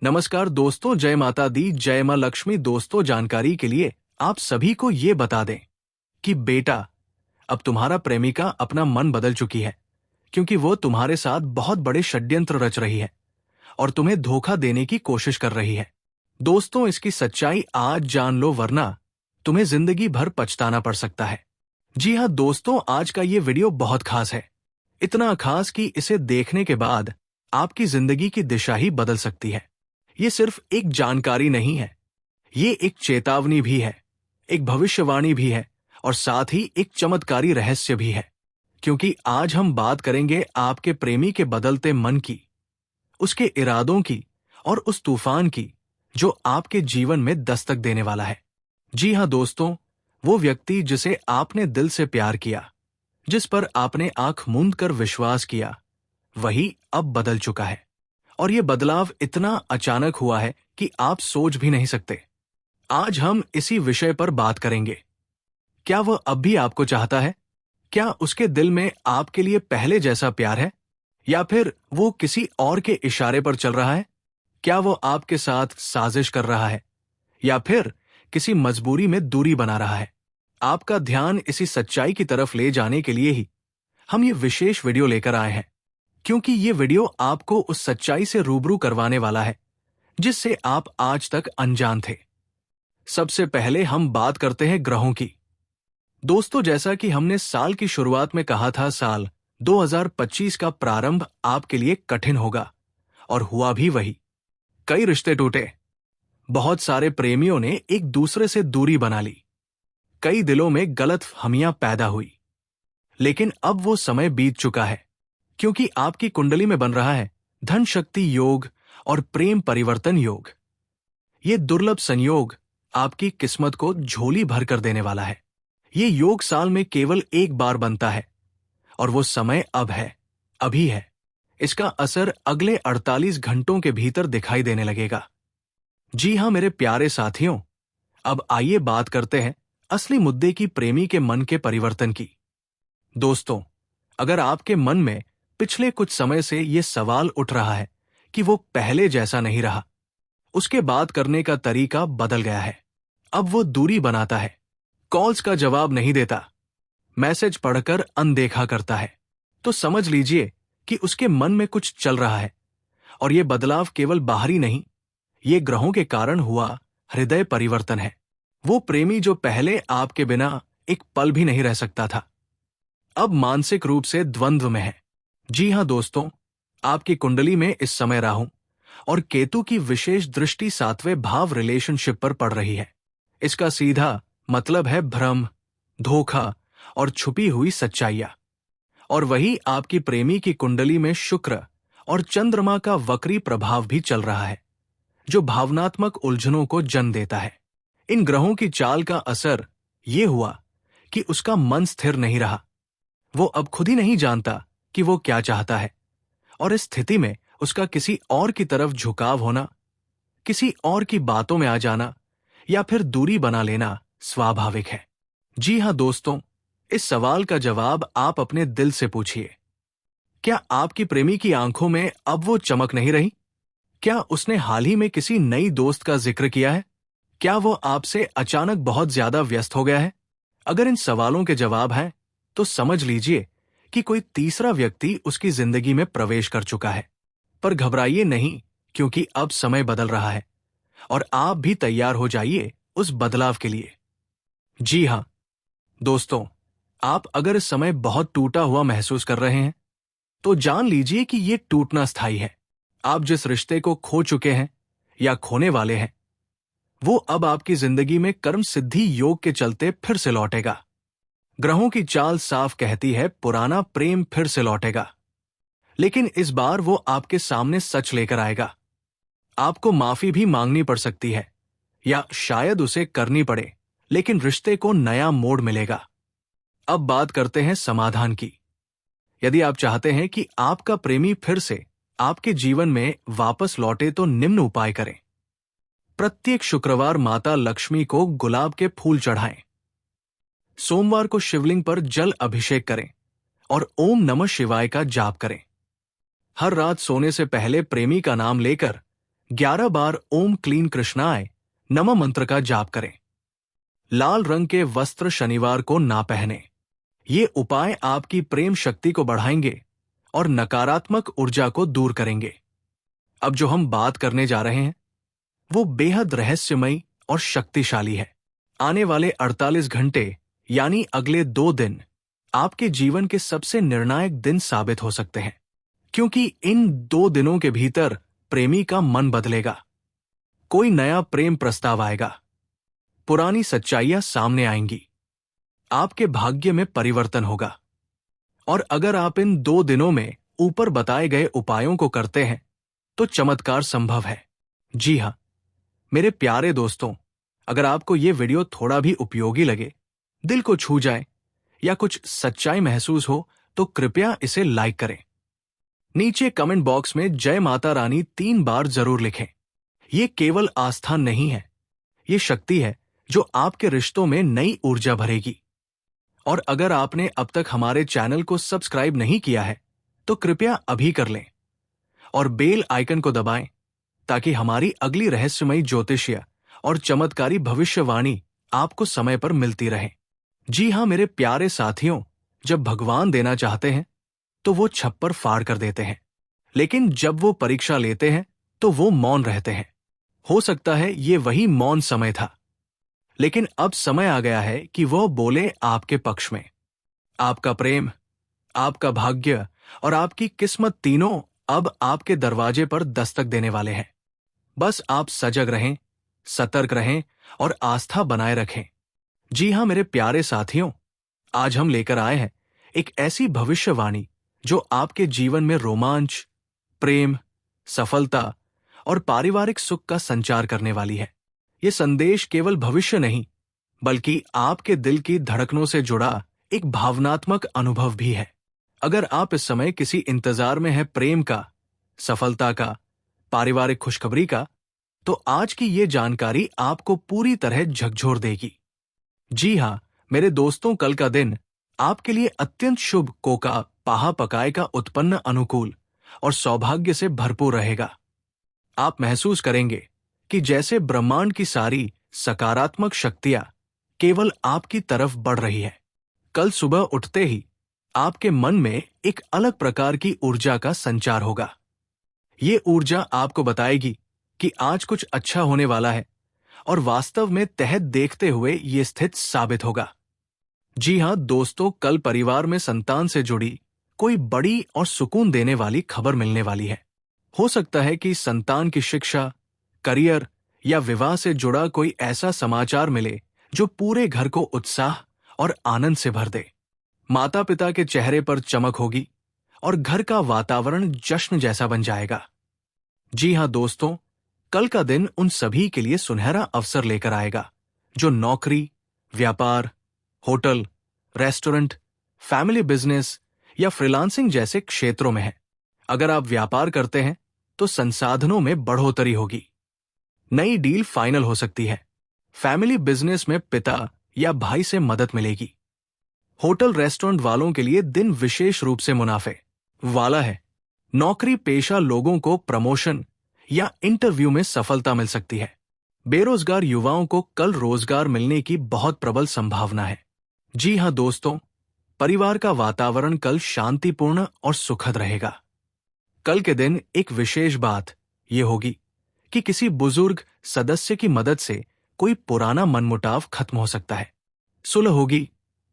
नमस्कार दोस्तों, जय माता दी, जय मां लक्ष्मी। दोस्तों, जानकारी के लिए आप सभी को ये बता दें कि बेटा, अब तुम्हारा प्रेमिका अपना मन बदल चुकी है, क्योंकि वो तुम्हारे साथ बहुत बड़े षड्यंत्र रच रही है और तुम्हें धोखा देने की कोशिश कर रही है। दोस्तों, इसकी सच्चाई आज जान लो, वरना तुम्हें जिंदगी भर पछताना पड़ सकता है। जी हाँ दोस्तों, आज का ये वीडियो बहुत खास है। इतना खास कि इसे देखने के बाद आपकी जिंदगी की दिशा ही बदल सकती है। ये सिर्फ एक जानकारी नहीं है, ये एक चेतावनी भी है, एक भविष्यवाणी भी है और साथ ही एक चमत्कारी रहस्य भी है। क्योंकि आज हम बात करेंगे आपके प्रेमी के बदलते मन की, उसके इरादों की और उस तूफान की जो आपके जीवन में दस्तक देने वाला है। जी हाँ दोस्तों, वो व्यक्ति जिसे आपने दिल से प्यार किया, जिस पर आपने आंख मूंद कर विश्वास किया, वही अब बदल चुका है। और ये बदलाव इतना अचानक हुआ है कि आप सोच भी नहीं सकते। आज हम इसी विषय पर बात करेंगे। क्या वह अब भी आपको चाहता है? क्या उसके दिल में आपके लिए पहले जैसा प्यार है, या फिर वो किसी और के इशारे पर चल रहा है? क्या वो आपके साथ साजिश कर रहा है, या फिर किसी मजबूरी में दूरी बना रहा है? आपका ध्यान इसी सच्चाई की तरफ ले जाने के लिए ही हम ये विशेष वीडियो लेकर आए हैं, क्योंकि ये वीडियो आपको उस सच्चाई से रूबरू करवाने वाला है जिससे आप आज तक अनजान थे। सबसे पहले हम बात करते हैं ग्रहों की। दोस्तों, जैसा कि हमने साल की शुरुआत में कहा था, साल 2025 का प्रारंभ आपके लिए कठिन होगा, और हुआ भी वही। कई रिश्ते टूटे, बहुत सारे प्रेमियों ने एक दूसरे से दूरी बना ली, कई दिलों में गलतफहमियां पैदा हुई। लेकिन अब वो समय बीत चुका है, क्योंकि आपकी कुंडली में बन रहा है धन शक्ति योग और प्रेम परिवर्तन योग। ये दुर्लभ संयोग आपकी किस्मत को झोली भर कर देने वाला है। ये योग साल में केवल एक बार बनता है, और वो समय अब है, अभी है। इसका असर अगले 48 घंटों के भीतर दिखाई देने लगेगा। जी हां मेरे प्यारे साथियों, अब आइए बात करते हैं असली मुद्दे की, प्रेमी के मन के परिवर्तन की। दोस्तों, अगर आपके मन में पिछले कुछ समय से ये सवाल उठ रहा है कि वो पहले जैसा नहीं रहा, उसके बात करने का तरीका बदल गया है, अब वो दूरी बनाता है, कॉल्स का जवाब नहीं देता, मैसेज पढ़कर अनदेखा करता है, तो समझ लीजिए कि उसके मन में कुछ चल रहा है। और ये बदलाव केवल बाहरी नहीं, ये ग्रहों के कारण हुआ हृदय परिवर्तन है। वो प्रेमी जो पहले आपके बिना एक पल भी नहीं रह सकता था, अब मानसिक रूप से द्वंद्व में है। जी हां दोस्तों, आपकी कुंडली में इस समय राहु और केतु की विशेष दृष्टि 7वें भाव रिलेशनशिप पर पड़ रही है। इसका सीधा मतलब है भ्रम, धोखा और छुपी हुई सच्चाइयां। और वही आपकी प्रेमी की कुंडली में शुक्र और चंद्रमा का वक्री प्रभाव भी चल रहा है, जो भावनात्मक उलझनों को जन्म देता है। इन ग्रहों की चाल का असर ये हुआ कि उसका मन स्थिर नहीं रहा। वो अब खुद ही नहीं जानता कि वो क्या चाहता है, और इस स्थिति में उसका किसी और की तरफ झुकाव होना, किसी और की बातों में आ जाना या फिर दूरी बना लेना स्वाभाविक है। जी हां दोस्तों, इस सवाल का जवाब आप अपने दिल से पूछिए। क्या आपकी प्रेमी की आंखों में अब वो चमक नहीं रही? क्या उसने हाल ही में किसी नई दोस्त का जिक्र किया है? क्या वो आपसे अचानक बहुत ज्यादा व्यस्त हो गया है? अगर इन सवालों के जवाब हैं, तो समझ लीजिए कि कोई तीसरा व्यक्ति उसकी जिंदगी में प्रवेश कर चुका है। पर घबराइए नहीं, क्योंकि अब समय बदल रहा है और आप भी तैयार हो जाइए उस बदलाव के लिए। जी हां दोस्तों, आप अगर इस समय बहुत टूटा हुआ महसूस कर रहे हैं, तो जान लीजिए कि ये टूटना स्थायी है। आप जिस रिश्ते को खो चुके हैं या खोने वाले हैं, वो अब आपकी जिंदगी में कर्म सिद्धि योग के चलते फिर से लौटेगा। ग्रहों की चाल साफ कहती है, पुराना प्रेम फिर से लौटेगा, लेकिन इस बार वो आपके सामने सच लेकर आएगा। आपको माफी भी मांगनी पड़ सकती है, या शायद उसे करनी पड़े, लेकिन रिश्ते को नया मोड़ मिलेगा। अब बात करते हैं समाधान की। यदि आप चाहते हैं कि आपका प्रेमी फिर से आपके जीवन में वापस लौटे, तो निम्न उपाय करें। प्रत्येक शुक्रवार माता लक्ष्मी को गुलाब के फूल चढ़ाएं। सोमवार को शिवलिंग पर जल अभिषेक करें और ओम नमः शिवाय का जाप करें। हर रात सोने से पहले प्रेमी का नाम लेकर 11 बार ओम क्लीन कृष्णाय नमः मंत्र का जाप करें। लाल रंग के वस्त्र शनिवार को ना पहने। ये उपाय आपकी प्रेम शक्ति को बढ़ाएंगे और नकारात्मक ऊर्जा को दूर करेंगे। अब जो हम बात करने जा रहे हैं वो बेहद रहस्यमयी और शक्तिशाली है। आने वाले 48 घंटे यानी अगले 2 दिन आपके जीवन के सबसे निर्णायक दिन साबित हो सकते हैं, क्योंकि इन 2 दिनों के भीतर प्रेमी का मन बदलेगा। कोई नया प्रेम प्रस्ताव आएगा, पुरानी सच्चाइयां सामने आएंगी, आपके भाग्य में परिवर्तन होगा। और अगर आप इन 2 दिनों में ऊपर बताए गए उपायों को करते हैं तो चमत्कार संभव है। जी हां, मेरे प्यारे दोस्तों, अगर आपको ये वीडियो थोड़ा भी उपयोगी लगे, दिल को छू जाए या कुछ सच्चाई महसूस हो तो कृपया इसे लाइक करें। नीचे कमेंट बॉक्स में जय माता रानी 3 बार जरूर लिखें। ये केवल आस्था नहीं है, ये शक्ति है जो आपके रिश्तों में नई ऊर्जा भरेगी। और अगर आपने अब तक हमारे चैनल को सब्सक्राइब नहीं किया है तो कृपया अभी कर लें और बेल आइकन को दबाएं ताकि हमारी अगली रहस्यमयी ज्योतिषीय और चमत्कारी भविष्यवाणी आपको समय पर मिलती रहे। जी हां मेरे प्यारे साथियों, जब भगवान देना चाहते हैं तो वो छप्पर फाड़ कर देते हैं, लेकिन जब वो परीक्षा लेते हैं तो वो मौन रहते हैं। हो सकता है ये वही मौन समय था, लेकिन अब समय आ गया है कि वह बोले आपके पक्ष में। आपका प्रेम, आपका भाग्य और आपकी किस्मत तीनों अब आपके दरवाजे पर दस्तक देने वाले हैं। बस आप सजग रहें, सतर्क रहें और आस्था बनाए रखें। जी हां मेरे प्यारे साथियों, आज हम लेकर आए हैं एक ऐसी भविष्यवाणी जो आपके जीवन में रोमांच, प्रेम, सफलता और पारिवारिक सुख का संचार करने वाली है। ये संदेश केवल भविष्य नहीं, बल्कि आपके दिल की धड़कनों से जुड़ा एक भावनात्मक अनुभव भी है। अगर आप इस समय किसी इंतजार में हैं प्रेम का, सफलता का, पारिवारिक खुशखबरी का, तो आज की ये जानकारी आपको पूरी तरह झकझोर देगी। जी हां मेरे दोस्तों, कल का दिन आपके लिए अत्यंत शुभ, कोका पाहा पकाए का उत्पन्न, अनुकूल और सौभाग्य से भरपूर रहेगा। आप महसूस करेंगे कि जैसे ब्रह्मांड की सारी सकारात्मक शक्तियां केवल आपकी तरफ बढ़ रही है। कल सुबह उठते ही आपके मन में एक अलग प्रकार की ऊर्जा का संचार होगा। ये ऊर्जा आपको बताएगी कि आज कुछ अच्छा होने वाला है और वास्तव में तहत देखते हुए ये स्थित साबित होगा। जी हां दोस्तों, कल परिवार में संतान से जुड़ी कोई बड़ी और सुकून देने वाली खबर मिलने वाली है। हो सकता है कि संतान की शिक्षा, करियर या विवाह से जुड़ा कोई ऐसा समाचार मिले जो पूरे घर को उत्साह और आनंद से भर दे। माता पिता के चेहरे पर चमक होगी और घर का वातावरण जश्न जैसा बन जाएगा। जी हां दोस्तों, कल का दिन उन सभी के लिए सुनहरा अवसर लेकर आएगा जो नौकरी, व्यापार, होटल, रेस्टोरेंट, फैमिली बिजनेस या फ्रीलांसिंग जैसे क्षेत्रों में है। अगर आप व्यापार करते हैं तो संसाधनों में बढ़ोतरी होगी, नई डील फाइनल हो सकती है। फैमिली बिजनेस में पिता या भाई से मदद मिलेगी। होटल रेस्टोरेंट वालों के लिए दिन विशेष रूप से मुनाफे वाला है। नौकरी पेशा लोगों को प्रमोशन या इंटरव्यू में सफलता मिल सकती है। बेरोजगार युवाओं को कल रोजगार मिलने की बहुत प्रबल संभावना है। जी हां दोस्तों, परिवार का वातावरण कल शांतिपूर्ण और सुखद रहेगा। कल के दिन एक विशेष बात यह होगी कि किसी बुजुर्ग सदस्य की मदद से कोई पुराना मनमुटाव खत्म हो सकता है। सुलह होगी,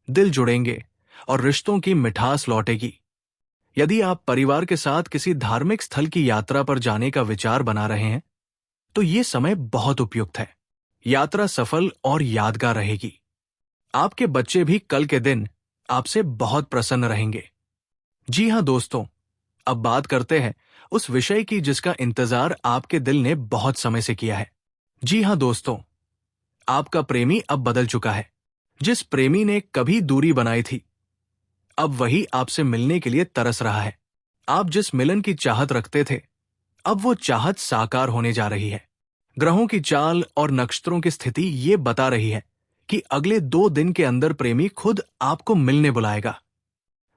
दिल जुड़ेंगे और रिश्तों की मिठास लौटेगी। यदि आप परिवार के साथ किसी धार्मिक स्थल की यात्रा पर जाने का विचार बना रहे हैं तो ये समय बहुत उपयुक्त है। यात्रा सफल और यादगार रहेगी। आपके बच्चे भी कल के दिन आपसे बहुत प्रसन्न रहेंगे। जी हां दोस्तों, अब बात करते हैं उस विषय की जिसका इंतजार आपके दिल ने बहुत समय से किया है। जी हां दोस्तों, आपका प्रेमी अब बदल चुका है। जिस प्रेमी ने कभी दूरी बनाई थी, अब वही आपसे मिलने के लिए तरस रहा है। आप जिस मिलन की चाहत रखते थे, अब वो चाहत साकार होने जा रही है। ग्रहों की चाल और नक्षत्रों की स्थिति ये बता रही है कि अगले 2 दिन के अंदर प्रेमी खुद आपको मिलने बुलाएगा।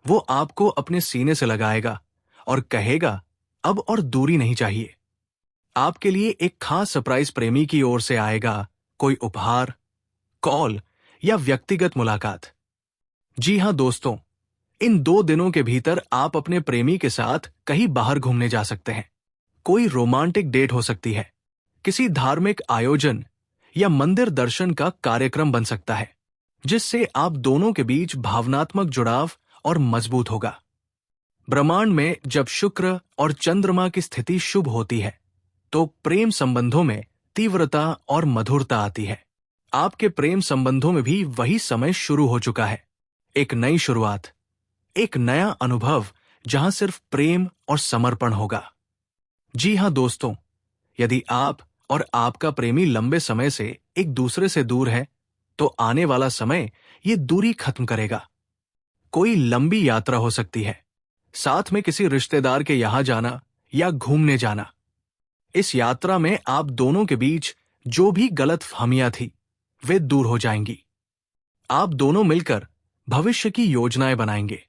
वो आपको अपने सीने से लगाएगा और कहेगा, अब और दूरी नहीं चाहिए। आपके लिए एक खास सरप्राइज प्रेमी की ओर से आएगा, कोई उपहार, कॉल या व्यक्तिगत मुलाकात। जी हां दोस्तों, इन 2 दिनों के भीतर आप अपने प्रेमी के साथ कहीं बाहर घूमने जा सकते हैं। कोई रोमांटिक डेट हो सकती है, किसी धार्मिक आयोजन या मंदिर दर्शन का कार्यक्रम बन सकता है, जिससे आप दोनों के बीच भावनात्मक जुड़ाव और मजबूत होगा। ब्रह्मांड में जब शुक्र और चंद्रमा की स्थिति शुभ होती है, तो प्रेम संबंधों में तीव्रता और मधुरता आती है। आपके प्रेम संबंधों में भी वही समय शुरू हो चुका है। एक नई शुरुआत, एक नया अनुभव जहां सिर्फ प्रेम और समर्पण होगा। जी हां दोस्तों, यदि आप और आपका प्रेमी लंबे समय से एक दूसरे से दूर है, तो आने वाला समय ये दूरी खत्म करेगा। कोई लंबी यात्रा हो सकती है, साथ में किसी रिश्तेदार के यहां जाना या घूमने जाना। इस यात्रा में आप दोनों के बीच जो भी गलतफहमियां थी, वे दूर हो जाएंगी। आप दोनों मिलकर भविष्य की योजनाएं बनाएंगे।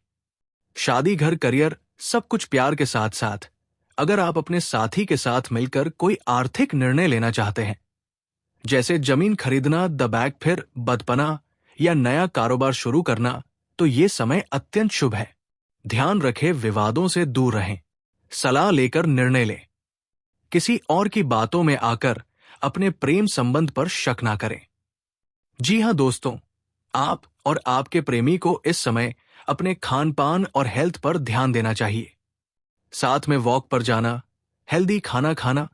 शादी, घर, करियर, सब कुछ प्यार के साथ साथ अगर आप अपने साथी के साथ मिलकर कोई आर्थिक निर्णय लेना चाहते हैं, जैसे जमीन खरीदना, दबैक फिर बदपना या नया कारोबार शुरू करना, तो ये समय अत्यंत शुभ है। ध्यान रखें, विवादों से दूर रहें, सलाह लेकर निर्णय लें। किसी और की बातों में आकर अपने प्रेम संबंध पर शक ना करें। जी हां दोस्तों, आप और आपके प्रेमी को इस समय अपने खान पान और हेल्थ पर ध्यान देना चाहिए। साथ में वॉक पर जाना, हेल्दी खाना खाना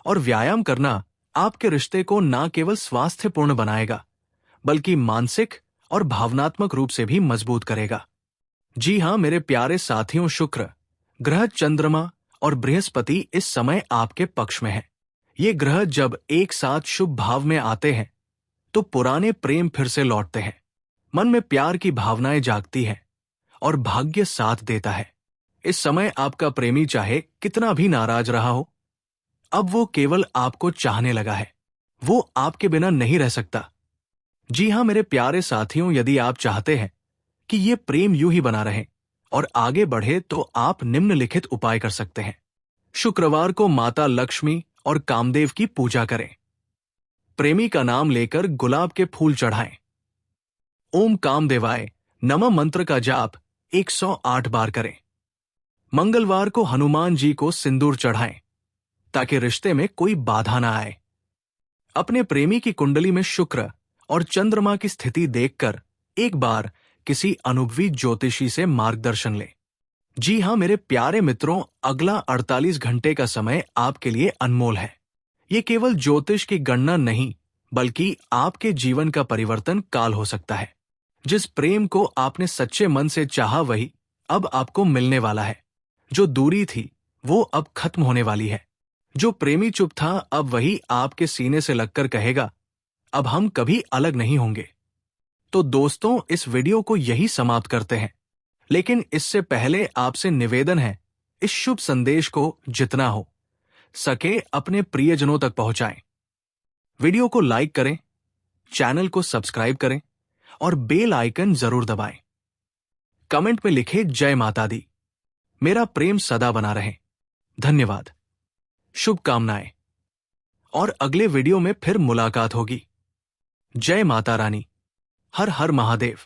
और व्यायाम करना आपके रिश्ते को न केवल स्वास्थ्यपूर्ण बनाएगा, बल्कि मानसिक और भावनात्मक रूप से भी मजबूत करेगा। जी हां मेरे प्यारे साथियों, शुक्र ग्रह, चंद्रमा और बृहस्पति इस समय आपके पक्ष में है। ये ग्रह जब एक साथ शुभ भाव में आते हैं, तो पुराने प्रेम फिर से लौटते हैं। मन में प्यार की भावनाएं जागती हैं और भाग्य साथ देता है। इस समय आपका प्रेमी चाहे कितना भी नाराज रहा हो, अब वो केवल आपको चाहने लगा है। वो आपके बिना नहीं रह सकता। जी हां मेरे प्यारे साथियों, यदि आप चाहते हैं कि ये प्रेम यूं ही बना रहे और आगे बढ़े, तो आप निम्नलिखित उपाय कर सकते हैं। शुक्रवार को माता लक्ष्मी और कामदेव की पूजा करें। प्रेमी का नाम लेकर गुलाब के फूल चढ़ाएं। ओम कामदेवाय नमः मंत्र का जाप 108 बार करें। मंगलवार को हनुमान जी को सिंदूर चढ़ाएं, ताकि रिश्ते में कोई बाधा ना आए। अपने प्रेमी की कुंडली में शुक्र और चंद्रमा की स्थिति देखकर एक बार किसी अनुभवी ज्योतिषी से मार्गदर्शन लें। जी हां मेरे प्यारे मित्रों, अगला 48 घंटे का समय आपके लिए अनमोल है। ये केवल ज्योतिष की गणना नहीं, बल्कि आपके जीवन का परिवर्तन काल हो सकता है। जिस प्रेम को आपने सच्चे मन से चाहा, वही अब आपको मिलने वाला है। जो दूरी थी, वो अब खत्म होने वाली है। जो प्रेमी चुप था, अब वही आपके सीने से लगकर कहेगा, अब हम कभी अलग नहीं होंगे। तो दोस्तों, इस वीडियो को यही समाप्त करते हैं, लेकिन इससे पहले आपसे निवेदन है, इस शुभ संदेश को जितना हो सके अपने प्रियजनों तक पहुंचाएं। वीडियो को लाइक करें, चैनल को सब्सक्राइब करें और बेल आइकन जरूर दबाएं। कमेंट में लिखें जय माता दी, मेरा प्रेम सदा बना रहे। धन्यवाद, शुभकामनाएं, और अगले वीडियो में फिर मुलाकात होगी। जय माता रानी, हर हर महादेव।